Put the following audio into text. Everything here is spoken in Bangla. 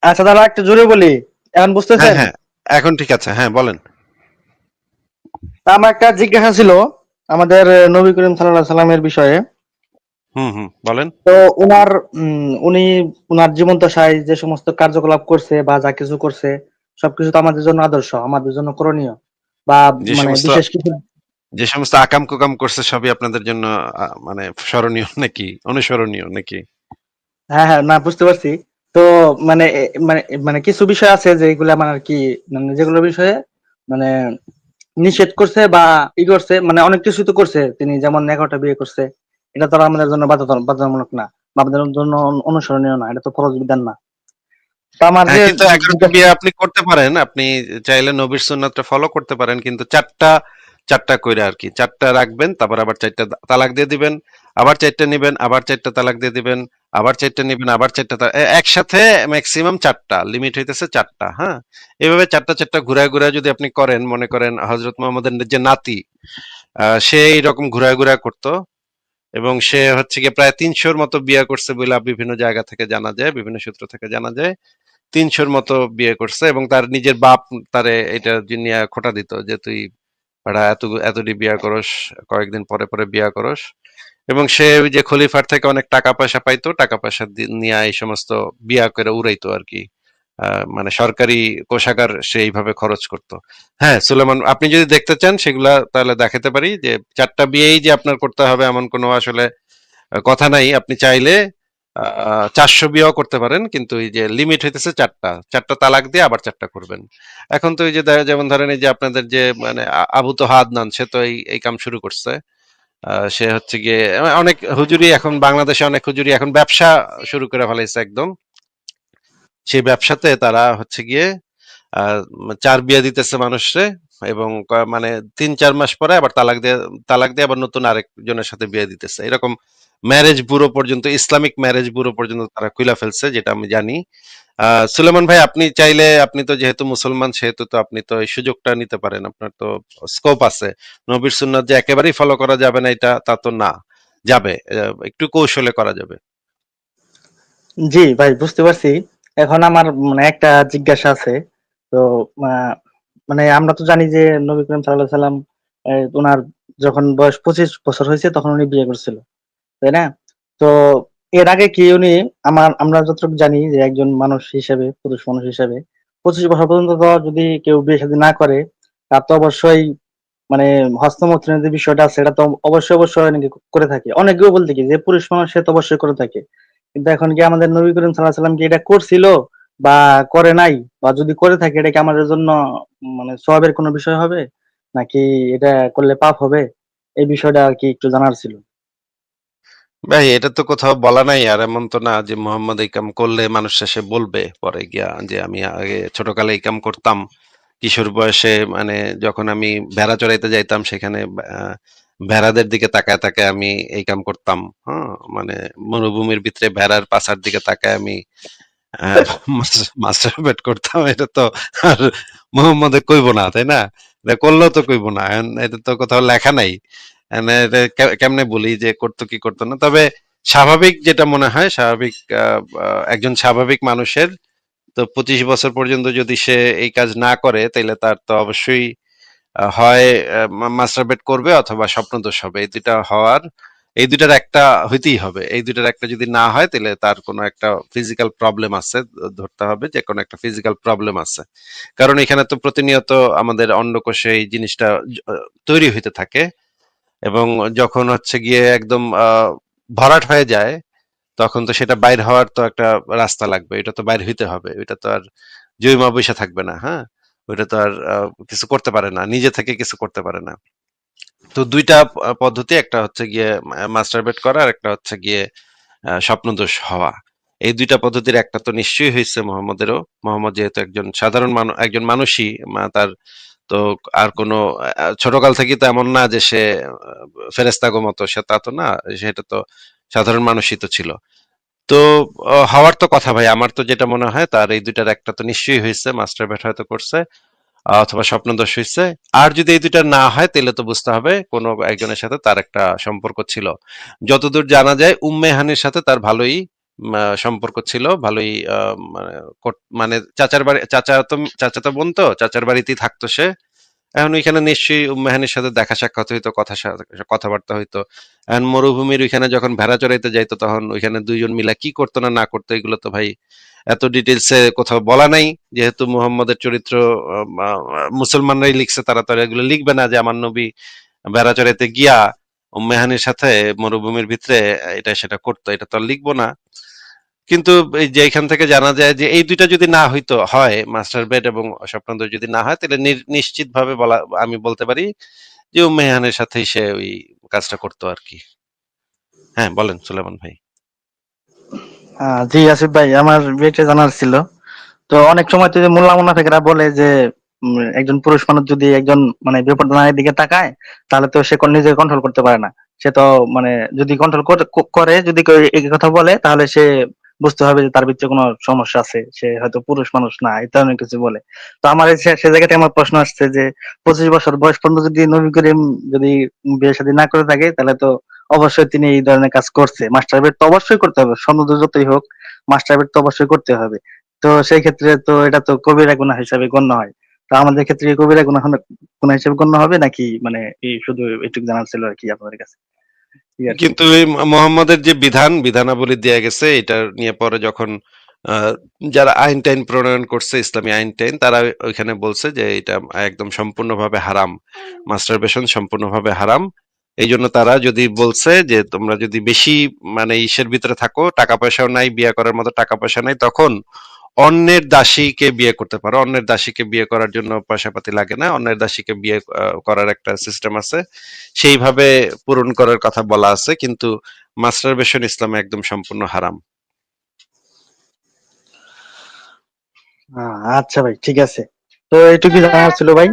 আচ্ছা দাদা একটু জোরে বলি, এখন হ্যাঁ, বুঝতেছেন? হ্যাঁ। এখন ঠিক আছে। হ্যাঁ, বলেন। তা আমার একটা জিজ্ঞাসা ছিল আমাদের নবী করিম সাল্লাল্লাহু আলাইহি সাল্লামের বিষয়ে। হুম, হুম। বলেন। তো উনার উনি উনার জীবন দশায় যে সমস্ত কার্যকলাপ করছে বা যা কিছু করছে সবকিছু তো আমাদের জন্য আদর্শ, আমাদের জন্য করণীয় বা যে মানে সমস্ত বিশেষ কিছু। যে সমস্ত আকাম-কুকাম করছে সবই আপনাদের জন্য মানে স্মরণীয় নাকি? অনুসরণীয় নাকি? হ্যাঁ হ্যাঁ, না বুঝতে পারছি। তো মানে মানে মানে কিছু বিষয় আছে যেগুলা মানে আর কি, মানে যেগুলো বিষয়ে মানে নিষেধ করছে বা করছে, মানে অনেক কিছু তো করছে তিনি, যেমন 11টা বিয়ে করছে। এটা তো আর আমাদের জন্য বাধ্যতামূলক না বা আমাদের জন্য অনুসরণীয় না, এটা তো ফরজ বিধান না। তো আমার হ্যাঁ, যে কিন্তু ১১ টা জিজ্ঞাসা। বিয়ে আপনি করতে পারেন। আপনি চাইলে নবীর সুন্নাতটা ফলো করতে পারেন। কিন্তু ৪ টা কইরা আরকি। ৪ টা রাখবেন, তারপর আবার ৪ টা তালাক দিয়ে দিবেন। আবার ৪ টা নিবেন, আবার ৪ টা তালাক দিয়ে দিবেন। আবার ৪ টা নিবেন, আবার ৪ টা একসাথে মেক্সিমাম ৪ টা। লিমিট হইতেছে ৪ টা, হ্যাঁ? এভাবে ৪ টা ঘুরায়, ঘুরায় যদি আপনি করেন, মনে করেন হযরত মুহাম্মদের যে নাতি, সে এইরকম ঘুরায়, ঘুরায় করত। এবং সে হচ্ছে গিয়ে প্রায় ৩০০ র মতো বিয়ে করছে বইলা বিভিন্ন জায়গা থেকে জানা যায়, বিভিন্ন সূত্র থেকে জানা যায়। ৩০০ র মতো বিয়ে করছে এবং তার নিজের বাপ তারে এটা নিয়ে খোঁটা দিত যে তুই বেটা এতটি বিয়া করস, কয়েকদিন পরে পরে বিয়া করস। এবং সে ওই যে খলিফার থেকে অনেক টাকা পয়সা পাইতো, টাকা পয়সা নিয়ে এই সমস্ত বিয়া করে উড়াইতো আর কি। মানে সরকারি কোষাগার সে এইভাবে খরচ করতো। হ্যাঁ, সুলেমান, আপনি যদি দেখতে চান সেগুলা তাহলে দেখাতে পারি যে ৪ টা বিয়েই যে আপনার করতে হবে এমন কোনো আসলে কথা নাই। আপনি চাইলে ৪০০ বিয়েও করতে পারেন, কিন্তু এই যে লিমিট হইতেছে ৪ টা। ৪ টা তালাক দিয়ে আবার ৪ টা করবেন। এখন তো এই যে যেমন ধরেন এই যে আপনাদের যে মানে আবু তোহা আদনান, সে তো এই কাম শুরু করছে। সে হচ্ছে গিয়ে অনেক হুজুরি, এখন বাংলাদেশে অনেক হুজুরি এখন ব্যবসা শুরু করে ফেলাইছে একদম। সেই ব্যবসাতে তারা হচ্ছে গিয়ে আহ ৪ বিয়ে দিতেছে মানুষরে এবং মানে ৩-৪ মাস পরে আবার তালাক দিয়ে আবার নতুন আরেকজনের সাথে বিয়ে দিতেছে। এরকম ম্যারেজ ব্যুরো পর্যন্ত, ইসলামিক ম্যারেজ ব্যুরো পর্যন্ত তারা খুইলা ফেলছে, যেটা আমি জানি। সুলেমান ভাই, আপনি চাইলে, আপনি তো যেহেতু মুসলমান সেহেতু তো আপনি তো এই সুযোগটা নিতে পারেন। আপনার তো স্কোপ আছে। নবীর সুন্নাত যে একেবারেই ফলো করা যাবে না এটা তা তো না। যাবে। একটু কৌশলে করা যাবে। জি ভাই, বুঝতে পারছি। এখন আমার মানে একটা জিজ্ঞাসা আছে। তো আহ, মানে আমরা তো জানি যে নবী করিম সাল্লাল্লাহু আলাইহি সাল্লাম ওনার যখন বয়স 25 বছর হয়েছে তখন উনি বিয়ে করছিল, তাই না? তো এর আগে কি উনি, আমরা যতটুকু জানি যে একজন মানুষ হিসেবে, পুরুষ মানুষ হিসেবে 25 বছর পর্যন্ত তো যদি কেউ বিয়ে শাদী না করে, তার তো অবশ্যই মানে হস্তমৈথুনের যে বিষয়টা আছে সেটা তো অবশ্যই অবশ্যই অনেকে করে থাকে। অনেকেও বলতে কি যে পুরুষ মানুষ সে তো অবশ্যই করে থাকে। কিন্তু এখন কি আমাদের নবী করিম সাল্লাল্লাহু আলাইহি সাল্লাম কি এটা করছিল বা করে নাই, বা যদি করে থাকে এটা কি আমাদের জন্য মানে সওয়াবের কোনো বিষয় হবে, নাকি এটা করলে পাপ হবে? এই বিষয়টা আর কি একটু জানার ছিল। ভাই, এটা তো কোথাও বলা নাই। আর এমন তো না যে মোহাম্মদ এই কাম করলে মানুষ শেষে বলবে পরে গিয়া যে আমি আগে ছোটকালে এই কাম করতাম। কিশোর বয়সে মানে যখন আমি ভেড়া চড়াইতে যাইতাম সেখানে ভেড়াদের দিকে তাকায় তাকায় আমি এই কাম করতাম। হ্যাঁ, মানে মরুভূমির ভিতরে ভেড়ার পাছার দিকে তাকায় আমি মাস্টারবেট করতাম। এটা তো আর মোহাম্মদে কইব না, তাই না? এটা করলেও তো কইব না। এটা তো কোথাও লেখা নাই। এটা কেমনে বলি যে করতো কি করতো না। তবে স্বাভাবিক যেটা মনে হয়, স্বাভাবিক একজন স্বাভাবিক মানুষের তো 25 বছর পর্যন্ত যদি সে এই কাজ না করে তাহলে তার তো অবশ্যই হয় মাস্টারবেট করবে অথবা স্বপ্নদোষ হবে। এই দুইটার একটা হইতেই হবে। এই দুইটার একটা যদি না হয় তাহলে তার কোনো একটা ফিজিক্যাল প্রবলেম আছে। ধরতে হবে যে কোনো একটা ফিজিক্যাল প্রবলেম আছে। কারণ এখানে তো প্রতিনিয়ত আমাদের অন্ডকোষে এই জিনিসটা তৈরি হইতে থাকে এবং যখন হচ্ছে গিয়ে একদম ভরাট হয়ে যায় তখন তো সেটা বাইর হওয়ার তো একটা রাস্তা লাগবে। এটা তো বাইর হইতে হবে। এটা তো আর জুই বসে থাকবে না, হ্যাঁ? ওইটা তো আর কিছু করতে পারে না, নিজে থেকে কিছু করতে পারে না। তো ২ টা পদ্ধতি, একটা হচ্ছে গিয়ে মাস্টারবেট করা আর একটা হচ্ছে গিয়ে স্বপ্নদোষ হওয়া। এই ২ টা পদ্ধতির একটা তো নিশ্চয়ই হইছে মোহাম্মদেরও। মোহাম্মদ যেহেতু একজন সাধারণ একজন মানুষই, তার তো আর কোনো ছোটকাল থেকেই তো এমন না যে সে ফেরেশতাগো মতো, সে তা তো না। সেটা তো সাধারণ মানুষই তো ছিল। তো হওয়ার তো কথা ভাই। আমার তো যেটা মনে হয় তার এই ২ টার একটা তো নিশ্চয়ই হইছে। মাস্টারবেট হয়তো করছে অথবা স্বপ্নদোষ হইছে। আর যদি এই ২ টা না হয় তাইলে তো বুঝতে হবে কোন একজনের সাথে তার একটা সম্পর্ক ছিল। যতদূর জানা যায় উম্মে হানির সাথে তার ভালোই সম্পর্ক ছিল ভালোই, মানে চাচাতো বোন, তো চাচার বাড়িতেই থাকতো সে। এখন ওইখানে নিশ্চয়ই মেহানির সাথে দেখা সাক্ষাৎ হইতো, কথাবার্তা হইতো। এখন মরুভূমির ওইখানে যখন ভেড়া চড়াইতে যাইতো তখন ওইখানে দুইজন মিলা কি করতো না না করতো এগুলো তো ভাই এত ডিটেলসে কোথাও বলা নাই। যেহেতু মুহাম্মদের চরিত্র মুসলমানরাই লিখছে, তারা তো আর এগুলো লিখবে না যে আমার নবী ভেড়া চড়াইতে গিয়া মেহানির সাথে মরুভূমির ভিতরে এটা সেটা করতো, এটা তো আর লিখবো না। কিন্তু এই যে এখান থেকে জানা যায় যে এই দুইটা যদি না হইতো হয়, মাস্টার বেড এবং স্বপ্নদোষ যদি না হয়, তাহলে নিশ্চিত ভাবে আমি বলতে পারি যে মেহানের সাথেই সে ওই কাজটা করতো আর কি। হ্যাঁ, বলেন সুলেমান ভাই। জি আসিফ ভাই, আমার এটা জানার ছিল। তো অনেক সময় তো যে মোল্লা মুনাফিকরা বলে যে একজন পুরুষ মানুষ যদি একজন মানে বিপদ নারীর দিকে তাকায়, তাহলে তো সে নিজে কন্ট্রোল করতে পারে না। সে তো মানে যদি কন্ট্রোল করে, যদি কেউ এই কথা বলে, তাহলে সে বুঝতে হবে যে তার ভিতরে কোনো সমস্যা আছে, সে হয়তো পুরুষ মানুষ না, এই ধরনের কিছু বলে। তো আমার সে জায়গাতে আমার প্রশ্ন আসছে যে 25 বছর বয়স পর্যন্ত যদি নবী করিম যদি বিয়ে শাদী না করে থাকে, তাহলে তো অবশ্যই তিনি এই ধরনের কাজ করছে। মাস্টার বেড তো অবশ্যই করতে হবে, সন্দেহ যতই হোক, মাস্টার বেড তো অবশ্যই করতে হবে। তো সেই ক্ষেত্রে তো এটা তো কবিরা গুনাহ হিসাবে গণ্য হয়। তো আমাদের ক্ষেত্রে কি কবিরা গুনাহ হিসেবে গণ্য হবে নাকি, মানে এই শুধু এটুকু জানার ছিল আর কি আপনাদের কাছে, এই আর কি। কিন্তু এই মোহাম্মদের যে বিধানাবলী দেয়া গেছে এটা নিয়ে পরে যখন আহ, যারা আইন টাইন প্রণয়ন করছে, ইসলামী আইন টাইন, তারা ওইখানে বলছে যে এটা একদম সম্পূর্ণভাবে হারাম, মাস্টারবেশন সম্পূর্ণভাবে হারাম। এই জন্য তারা যদি বলছে যে তোমরা যদি বেশি মানে ইসের ভিতরে থাকো, টাকা পয়সাও নাই, বিয়ে করার মতো টাকা পয়সা নাই, তখন অন্যের দাসীকে বিয়ে করতে পারো। অন্যের দাসীকে বিয়ে করার জন্য পয়সাপাতি লাগে না, অন্যের দাসীকে বিয়ে করার একটা সিস্টেম আছে, সেইভাবে পূরণ করার কথা বলা আছে। কিন্তু মাস্টারবেশন ইসলামে একদম সম্পূর্ণ হারাম। আচ্ছা ভাই, ঠিক আছে। তো এইটুকু জানার ছিল ভাই।